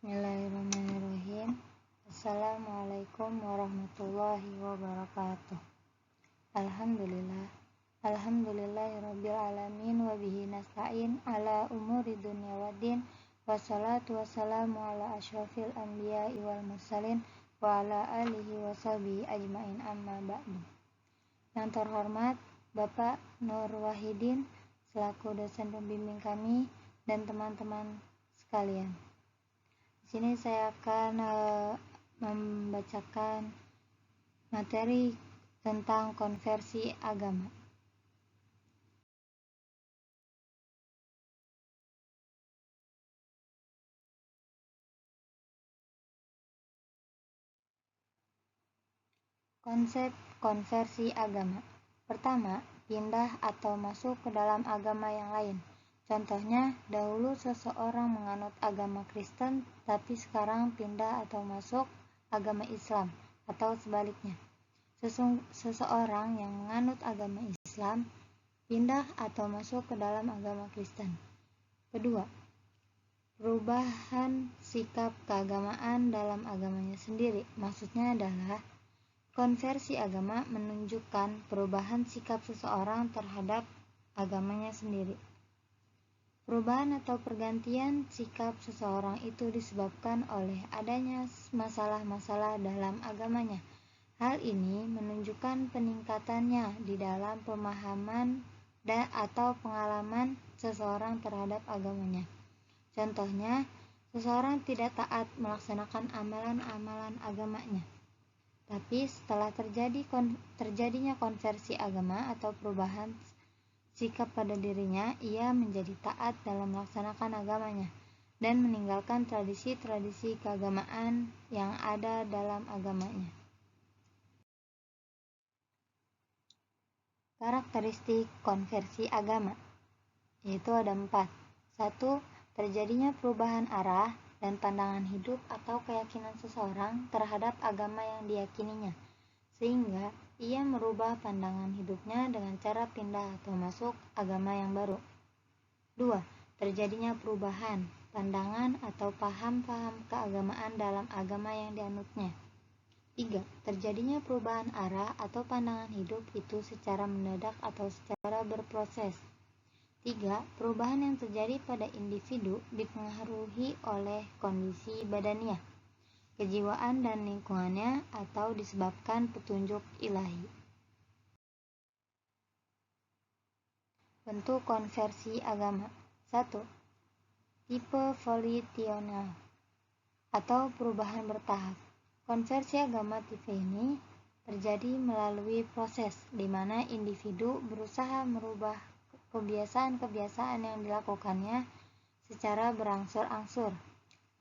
Bismillahirrahmanirrahim. Assalamualaikum warahmatullahi wabarakatuh. Alhamdulillahirabbil alamin wa bihi nasta'in ala umuri dunya waddin. Wassalatu wassalamu ala asyrafil anbiya'i wal mursalin wa ala alihi wa sahbihi ajmain, amma ba'du. Yang terhormat Bapak Nur Wahidin selaku dosen pembimbing kami dan teman-teman sekalian. Di sini saya akan membacakan materi tentang konversi agama. Konsep konversi agama. Pertama, pindah atau masuk ke dalam agama yang lain. Contohnya, dahulu seseorang menganut agama Kristen, tapi sekarang pindah atau masuk agama Islam, atau sebaliknya. Seseorang yang menganut agama Islam, pindah atau masuk ke dalam agama Kristen. Kedua, perubahan sikap keagamaan dalam agamanya sendiri. Maksudnya adalah, konversi agama menunjukkan perubahan sikap seseorang terhadap agamanya sendiri. Perubahan atau pergantian sikap seseorang itu disebabkan oleh adanya masalah-masalah dalam agamanya. Hal ini menunjukkan peningkatannya di dalam pemahaman atau pengalaman seseorang terhadap agamanya. Contohnya, seseorang tidak taat melaksanakan amalan-amalan agamanya. Tapi setelah terjadinya konversi agama atau perubahan sikap pada dirinya, ia menjadi taat dalam melaksanakan agamanya dan meninggalkan tradisi-tradisi keagamaan yang ada dalam agamanya. Karakteristik konversi agama yaitu ada 4. 1. Terjadinya perubahan arah dan pandangan hidup atau keyakinan seseorang terhadap agama yang diyakininya, sehingga ia merubah pandangan hidupnya dengan cara pindah atau masuk agama yang baru. 2. Terjadinya perubahan pandangan atau paham-paham keagamaan dalam agama yang dianutnya. 3. Terjadinya perubahan arah atau pandangan hidup itu secara mendadak atau secara berproses. 3. Perubahan yang terjadi pada individu dipengaruhi oleh kondisi badaniah, kejiwaan dan lingkungannya, atau disebabkan petunjuk ilahi. Bentuk konversi agama. 1. Tipe volitional atau perubahan bertahap. Konversi agama tipe ini terjadi melalui proses di mana individu berusaha merubah kebiasaan-kebiasaan yang dilakukannya secara berangsur-angsur.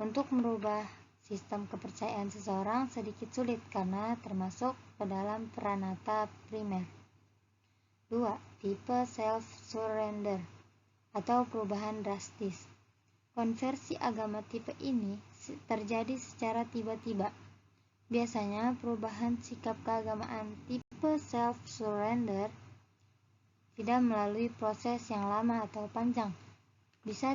Untuk merubah sistem kepercayaan seseorang sedikit sulit karena termasuk ke dalam pranata primer. 2. Tipe self-surrender atau perubahan drastis. Konversi agama tipe ini terjadi secara tiba-tiba. Biasanya perubahan sikap keagamaan tipe self-surrender tidak melalui proses yang lama atau panjang. Bisa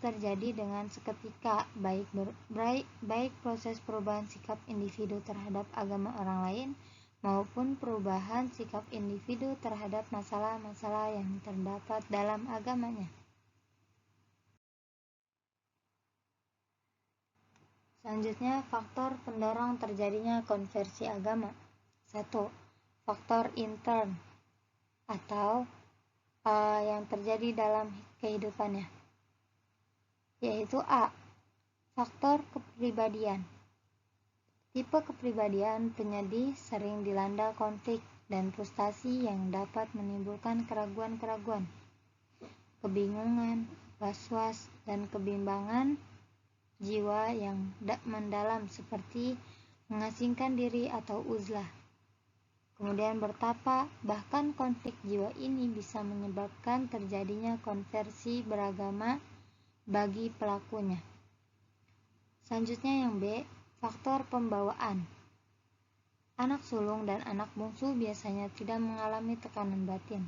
terjadi dengan seketika, baik proses perubahan sikap individu terhadap agama orang lain maupun perubahan sikap individu terhadap masalah-masalah yang terdapat dalam agamanya. Selanjutnya, faktor pendorong terjadinya konversi agama. 1. Faktor intern atau yang terjadi dalam kehidupannya, yaitu A. Faktor kepribadian. Tipe kepribadian penyedih sering dilanda konflik dan frustasi yang dapat menimbulkan keraguan-keraguan, kebingungan, was-was, dan kebimbangan jiwa yang mendalam seperti mengasingkan diri atau uzlah. Kemudian bertapa, bahkan konflik jiwa ini bisa menyebabkan terjadinya konversi beragama bagi pelakunya. Selanjutnya yang B, faktor pembawaan. Anak sulung dan anak bungsu biasanya tidak mengalami tekanan batin.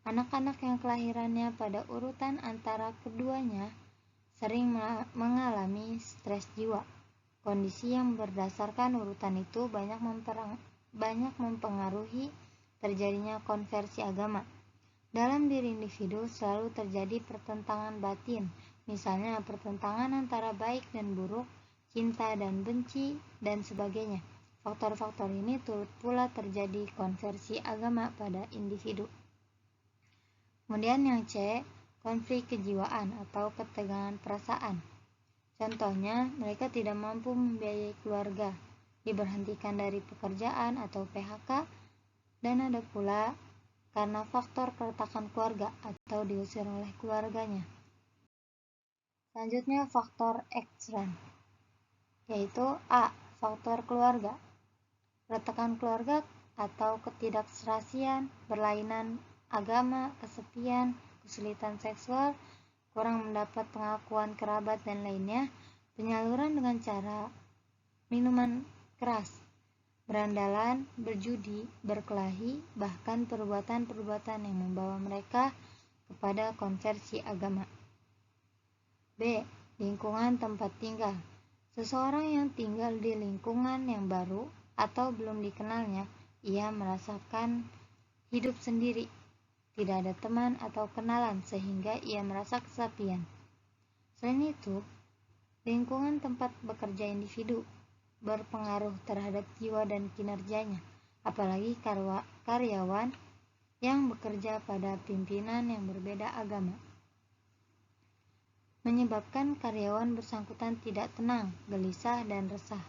Anak-anak yang kelahirannya pada urutan antara keduanya sering mengalami stres jiwa. Kondisi yang berdasarkan urutan itu banyak mempengaruhi terjadinya konversi agama. Dalam diri individu selalu terjadi pertentangan batin, misalnya pertentangan antara baik dan buruk, cinta dan benci, dan sebagainya. Faktor-faktor ini turut pula terjadi konversi agama pada individu. Kemudian yang C, konflik kejiwaan atau ketegangan perasaan. Contohnya, mereka tidak mampu membiayai keluarga, diberhentikan dari pekerjaan atau PHK, dan ada pula karena faktor keretakan keluarga atau diusir oleh keluarganya. Selanjutnya faktor ekstern, yaitu A. Faktor keluarga. Keretakan keluarga atau ketidakserasian, berlainan agama, kesepian, kesulitan seksual, kurang mendapat pengakuan kerabat dan lainnya, penyaluran dengan cara minuman keras, berandalan, berjudi, berkelahi, bahkan perbuatan-perbuatan yang membawa mereka kepada konversi agama. B. Lingkungan tempat tinggal. Seseorang yang tinggal di lingkungan yang baru atau belum dikenalnya, ia merasakan hidup sendiri, tidak ada teman atau kenalan sehingga ia merasa kesepian. Selain itu, lingkungan tempat bekerja individu berpengaruh terhadap jiwa dan kinerjanya, apalagi karyawan yang bekerja pada pimpinan yang berbeda agama, menyebabkan karyawan bersangkutan tidak tenang, gelisah, dan resah.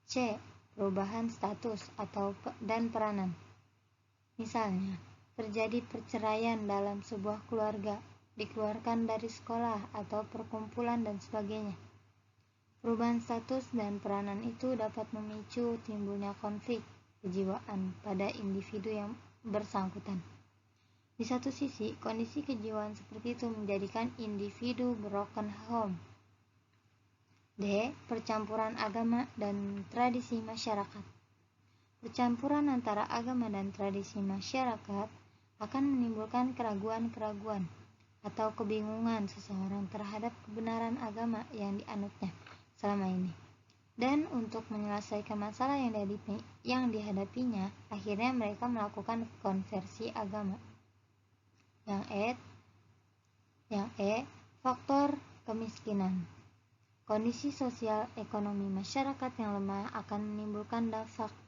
C. Perubahan status dan peranan. Misalnya, terjadi perceraian dalam sebuah keluarga, dikeluarkan dari sekolah atau perkumpulan dan sebagainya. Perubahan status dan peranan itu dapat memicu timbulnya konflik kejiwaan pada individu yang bersangkutan. Di satu sisi, kondisi kejiwaan seperti itu menjadikan individu broken home. D. Percampuran agama dan tradisi masyarakat. Percampuran antara agama dan tradisi masyarakat akan menimbulkan keraguan-keraguan atau kebingungan seseorang terhadap kebenaran agama yang dianutnya selama ini. Dan untuk menyelesaikan masalah yang dihadapinya, akhirnya mereka melakukan konversi agama. Yang E, faktor kemiskinan. Kondisi sosial ekonomi masyarakat yang lemah akan menimbulkan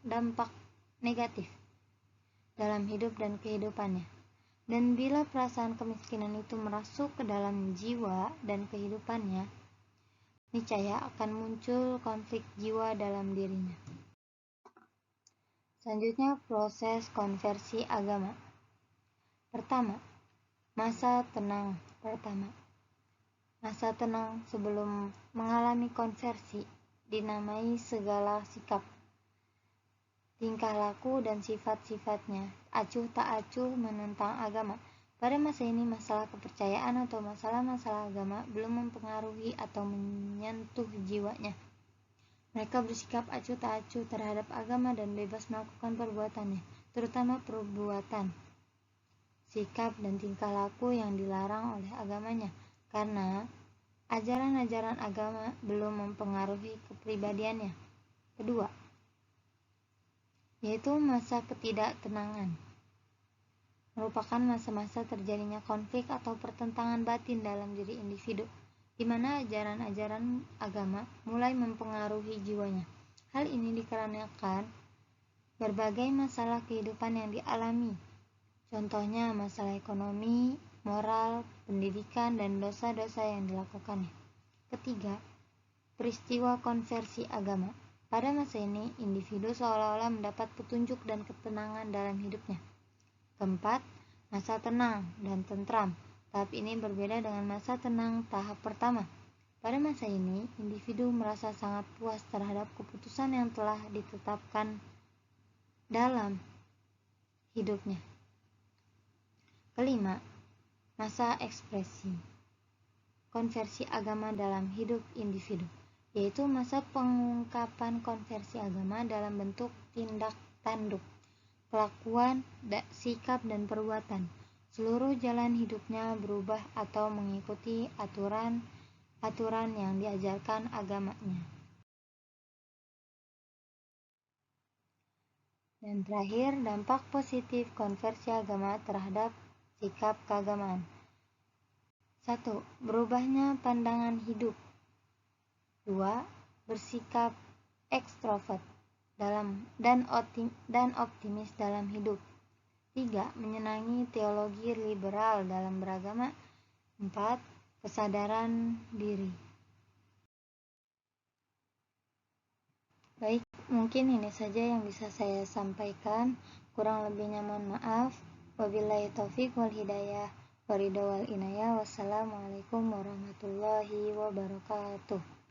dampak negatif dalam hidup dan kehidupannya. Dan bila perasaan kemiskinan itu merasuk ke dalam jiwa dan kehidupannya, niscaya akan muncul konflik jiwa dalam dirinya. Selanjutnya, proses konversi agama. Pertama, masa tenang pertama. Masa tenang sebelum mengalami konversi dinamai segala sikap, tingkah laku dan sifat-sifatnya, acuh tak acuh menentang agama. Pada masa ini, masalah kepercayaan atau masalah-masalah agama belum mempengaruhi atau menyentuh jiwanya. Mereka bersikap acuh tak acuh terhadap agama dan bebas melakukan perbuatannya, terutama perbuatan, sikap dan tingkah laku yang dilarang oleh agamanya, karena ajaran-ajaran agama belum mempengaruhi kepribadiannya. Kedua, yaitu masa ketidaktenangan. Merupakan masa-masa terjadinya konflik atau pertentangan batin dalam diri individu, di mana ajaran-ajaran agama mulai mempengaruhi jiwanya. Hal ini dikarenakan berbagai masalah kehidupan yang dialami, contohnya masalah ekonomi, moral, pendidikan, dan dosa-dosa yang dilakukannya. Ketiga, peristiwa konversi agama. Pada masa ini, individu seolah-olah mendapat petunjuk dan ketenangan dalam hidupnya. Keempat, masa tenang dan tentram. Tahap ini berbeda dengan masa tenang tahap pertama. Pada masa ini, individu merasa sangat puas terhadap keputusan yang telah ditetapkan dalam hidupnya. Kelima, masa ekspresi konversi agama dalam hidup individu, yaitu masa pengungkapan konversi agama dalam bentuk tindak tanduk, kelakuan, sikap, dan perbuatan. seluruh jalan hidupnya berubah atau mengikuti aturan yang diajarkan agamanya. Dan terakhir, dampak positif konversi agama terhadap sikap keagamaan. 1. Berubahnya pandangan hidup. 2. Bersikap ekstrovert dan optimis dalam hidup. 3. Menyenangi teologi liberal dalam beragama. 4. Kesadaran diri. Baik, mungkin ini saja yang bisa saya sampaikan. Kurang lebihnya mohon maaf. Wabillahi taufiq wal hidayah. Waridha wal inayah. Wassalamualaikum warahmatullahi wabarakatuh.